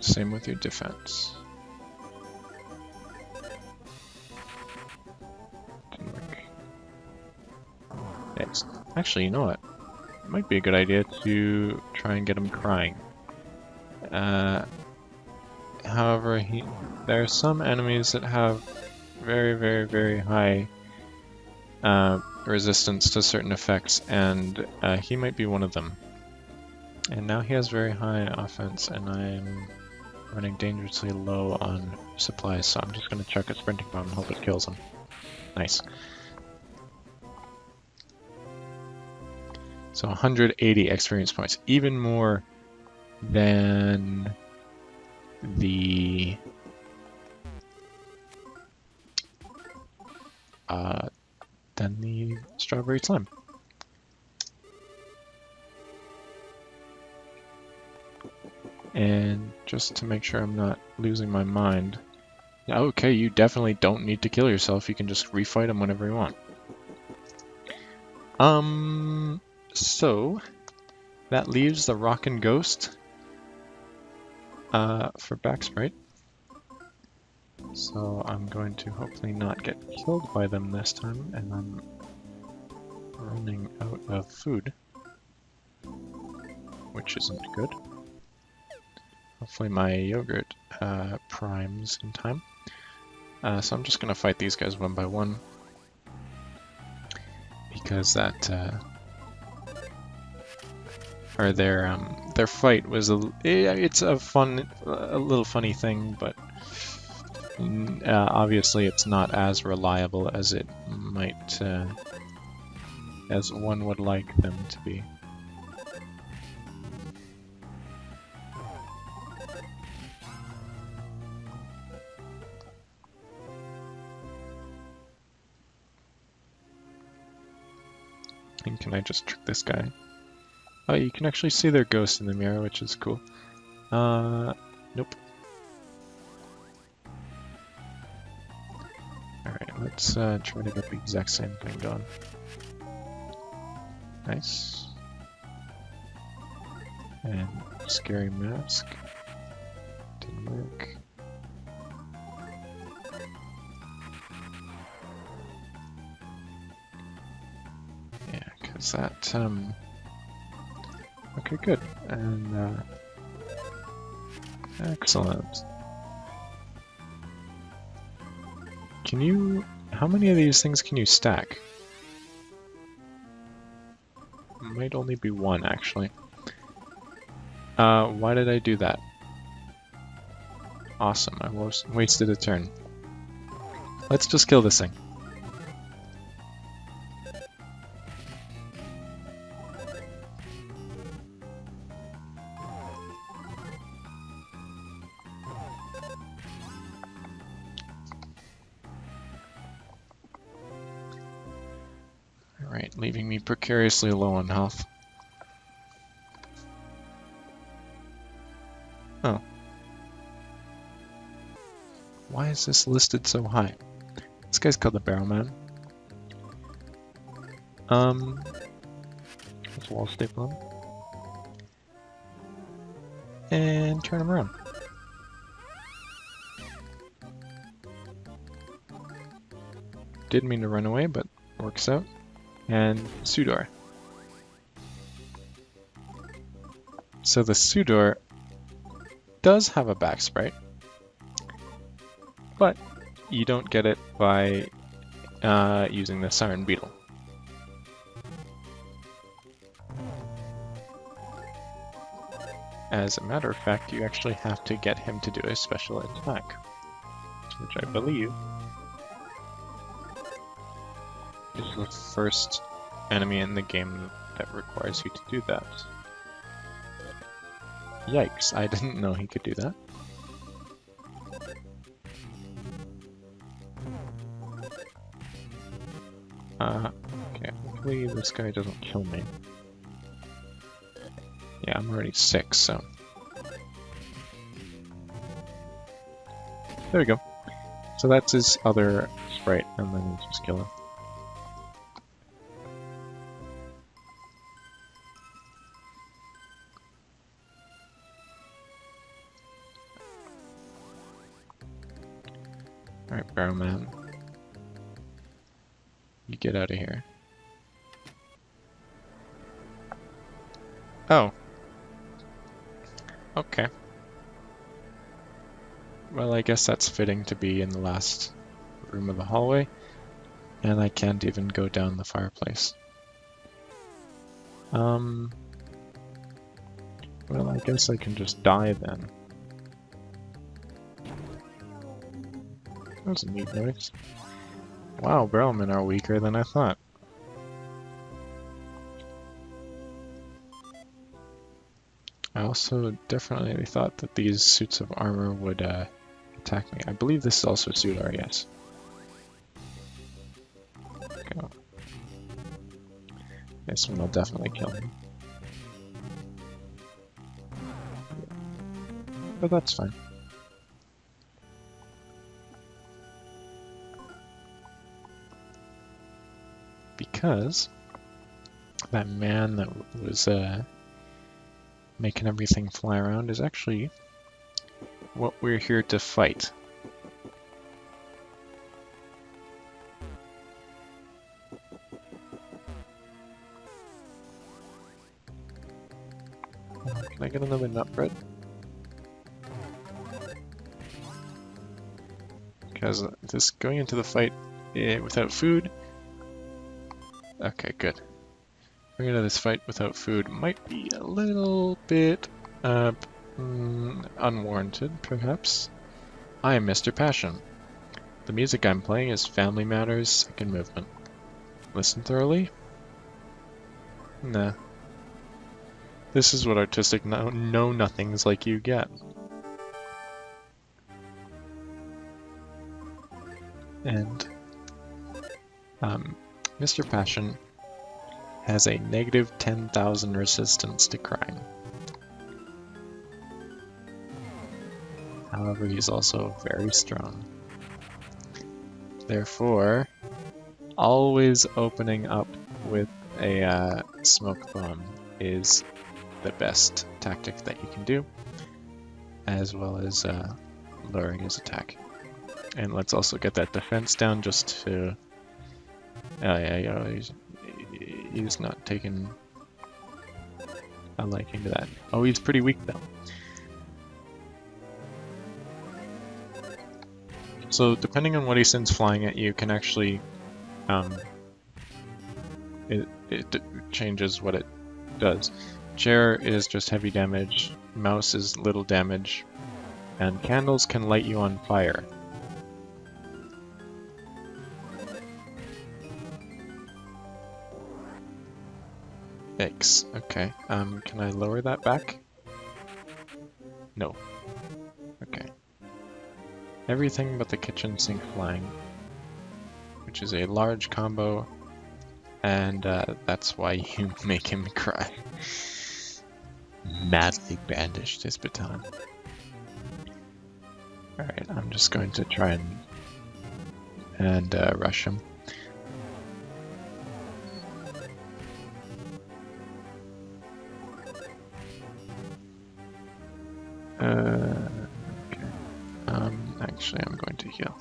Same with your defense. Didn't work. Next. Actually, you know what? It might be a good idea to try and get him crying. However, there are some enemies that have very, very, very high resistance to certain effects, and he might be one of them. And now he has very high offense, and I'm running dangerously low on supplies, so I'm just going to chuck a sprinting bomb and hope it kills him. Nice. So 180 experience points, even more than the strawberry slime. And just to make sure I'm not losing my mind, okay, you definitely don't need to kill yourself. You can just refight him whenever you want. So that leaves the Rockin' Ghost for backsprite. So I'm going to hopefully not get killed by them this time, and I'm running out of food, which isn't good. Hopefully my yogurt primes in time. So I'm just going to fight these guys one by one, because that or their fight was it's a little funny thing, but obviously it's not as reliable as it might as one would like them to be. And can I just trick this guy? Oh, you can actually see their ghost in the mirror, which is cool. Nope. Alright, let's try to get the exact same thing done. Nice. And scary mask. Didn't work. Yeah, because that, okay, good. And, excellent. Can you, how many of these things can you stack? Might only be one, actually. Why did I do that? Awesome, I wasted a turn. Let's just kill this thing. Alright, leaving me precariously low on health. Oh. Why is this listed so high? This guy's called the Barrelman. Let's wall staple him. And turn him around. Didn't mean to run away, but works out. And Sudor. So the Sudor does have a backsprite, but you don't get it by using the Siren Beetle. As a matter of fact, you actually have to get him to do a special attack, which I believe is the first enemy in the game that requires you to do that. Yikes, I didn't know he could do that. Okay, hopefully this guy doesn't kill me. Yeah, I'm already 6, so There we go. So that's his other sprite, and then you just kill him. Alright, Barrow Man. You get out of here. Oh. Okay. Well, I guess that's fitting to be in the last room of the hallway, and I can't even go down the fireplace. Well, I guess I can just die then. That was a neat noise. Wow, Barrowmen are weaker than I thought. I also definitely thought that these suits of armor would attack me. I believe this is also a suit R, yes. Go. This one will definitely kill me. But that's fine. Because that man that was making everything fly around is actually what we're here to fight. Can I get another nut bread? Because this going into the fight without food. Okay, good. Going into this fight without food might be a little bit unwarranted, perhaps. I am Mr. Passion. The music I'm playing is Family Matters, Second Movement. Listen thoroughly? Nah. This is what artistic know-nothings like you get. And Mr. Passion has a negative 10,000 resistance to crime. However, he's also very strong. Therefore, always opening up with a smoke bomb is the best tactic that you can do, as well as lowering his attack. And let's also get that defense down just to... he's not taking a liking to that. Oh, he's pretty weak though. So depending on what he sends flying at you can actually, it changes what it does. Chair is just heavy damage, mouse is little damage, and candles can light you on fire. Yikes. Okay. Can I lower that back? No. Okay. Everything but the kitchen sink flying, which is a large combo, and that's why you make him cry. Madly brandished his baton. Alright, I'm just going to try and rush him. Okay. Actually, I'm going to heal.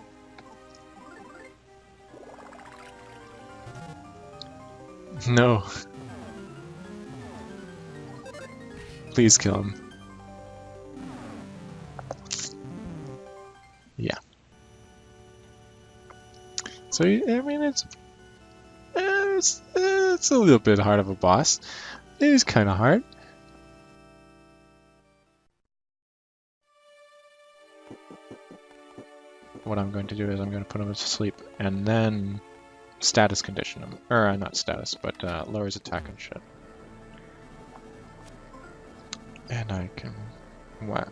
No. Please kill him. Yeah. So, I mean, it's a little bit hard of a boss. It is kind of hard. What I'm going to do is I'm going to put him to sleep and then status condition him. Or not status, but lower his attack and shit. And I can... Why?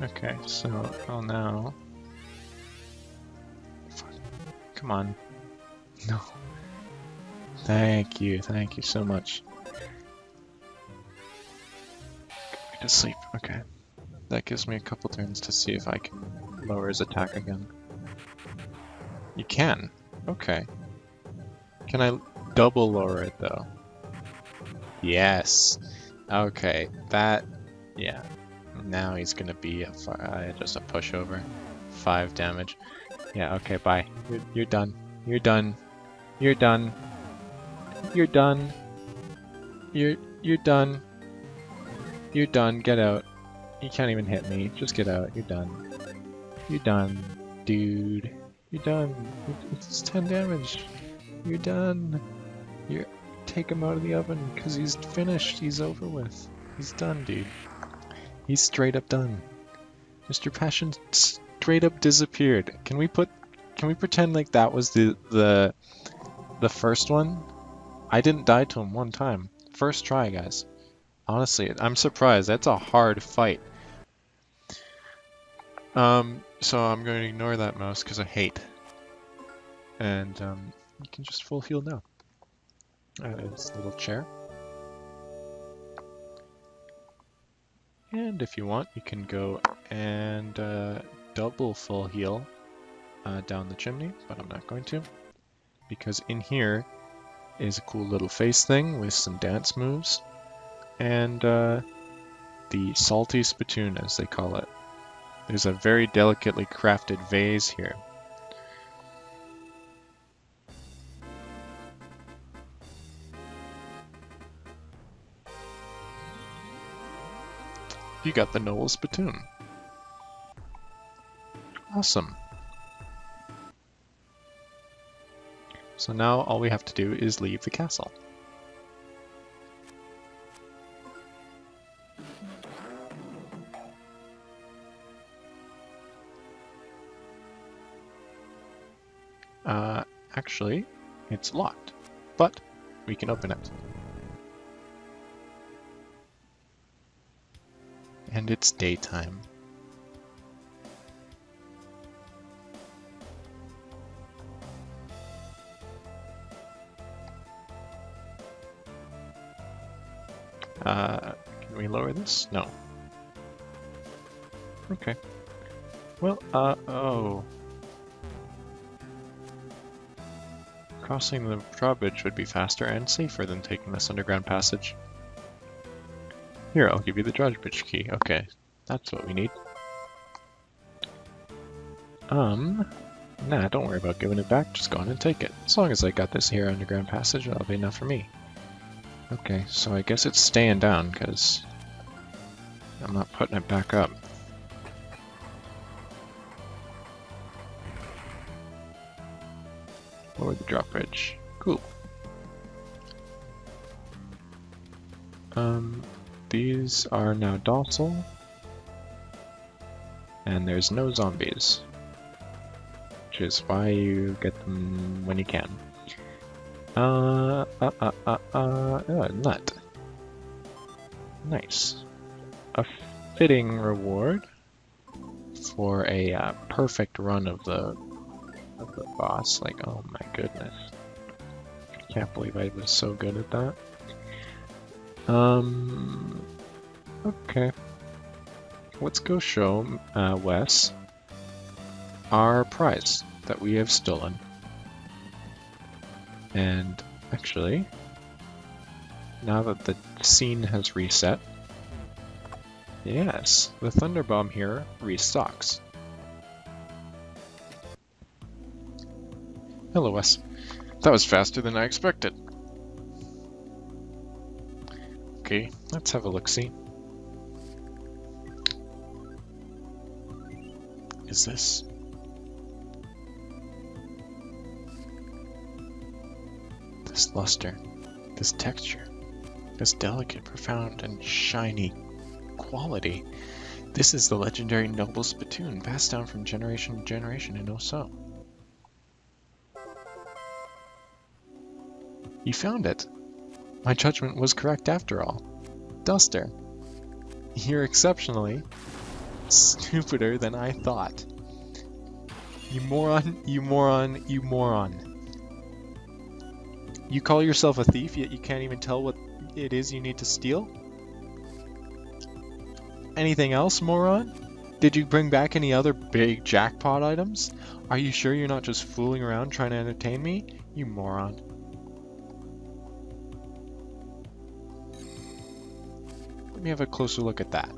Okay, so, oh no. Come on. No. Thank you so much. Go to sleep, okay. That gives me a couple turns to see if I can lower his attack again. You can? Okay. Can I double lower it though? Yes! Okay, that... yeah. Now he's gonna be just a pushover. 5 damage. Yeah, okay, bye. You're done. You're done. You're done. You're done. You're done. You're done. Get out. You can't even hit me. Just get out. You're done. You're done, dude. You're done. It's 10 damage. You're done. Take him out of the oven because he's finished. He's over with. He's done, dude. He's straight up done. Mr. Passion straight up disappeared. Can we pretend like that was the first one? I didn't die to him one time. First try, guys. Honestly, I'm surprised. That's a hard fight. So I'm going to ignore that mouse because I hate. And you can just full heal now. This little chair. And if you want, you can go and double full heal down the chimney, but I'm not going to. Because in here is a cool little face thing with some dance moves. And the salty spittoon, as they call it. There's a very delicately crafted vase here. You got the Noel spittoon. Awesome. So now all we have to do is leave the castle. Actually, it's locked, but we can open it. And it's daytime. Can we lower this? No. Okay. Well, oh. Crossing the drawbridge would be faster and safer than taking this underground passage. Here, I'll give you the drawbridge key. Okay, that's what we need. Nah, don't worry about giving it back. Just go on and take it. As long as I got this here underground passage, that'll be enough for me. Okay, so I guess it's staying down, because I'm not putting it back up. Lower the drawbridge. Cool. These are now docile. And there's no zombies. Which is why you get them when you can. Nut. Nice. A fitting reward for a perfect run of the boss. Like, oh my goodness. Can't believe I was so good at that. Okay. Let's go show Wes our prize that we have stolen. And actually, now that the scene has reset, yes, the Thunderbomb here restocks. Hello, Wes. That was faster than I expected. Okay, let's have a look-see. Is this? This luster, this texture, this delicate, profound, and shiny quality. This is the legendary noble spittoon passed down from generation to generation in Osohe. You found it. My judgment was correct after all. Duster, you're exceptionally stupider than I thought. You moron, you moron, you moron. You call yourself a thief, yet you can't even tell what it is you need to steal? Anything else, moron? Did you bring back any other big jackpot items? Are you sure you're not just fooling around trying to entertain me? You moron. Let me have a closer look at that.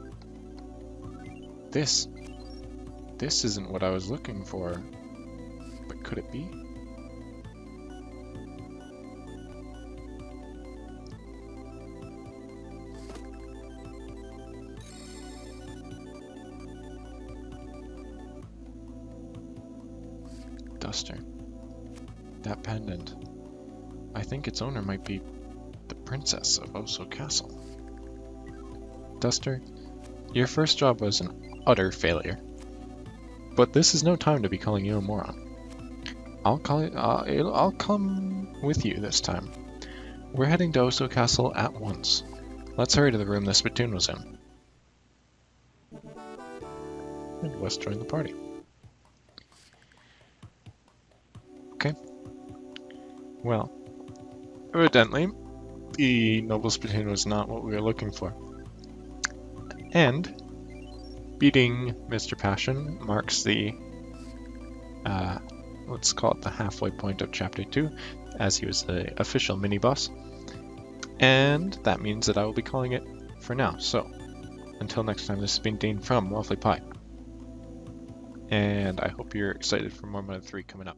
This isn't what I was looking for. But could it be? Duster. That pendant. I think its owner might be the princess of Osohe Castle. Duster, your first job was an utter failure. But this is no time to be calling you a moron. I'll come with you this time. We're heading to Osohe Castle at once. Let's hurry to the room the spittoon was in. And West joined the party. Okay. Well, evidently, the noble spittoon was not what we were looking for. And beating Mr. Passion marks the, let's call it the halfway point of Chapter 2, as he was the official mini-boss. And that means that I will be calling it for now. So, until next time, this has been Dean from Waffly Pie. And I hope you're excited for more Mother 3 coming up.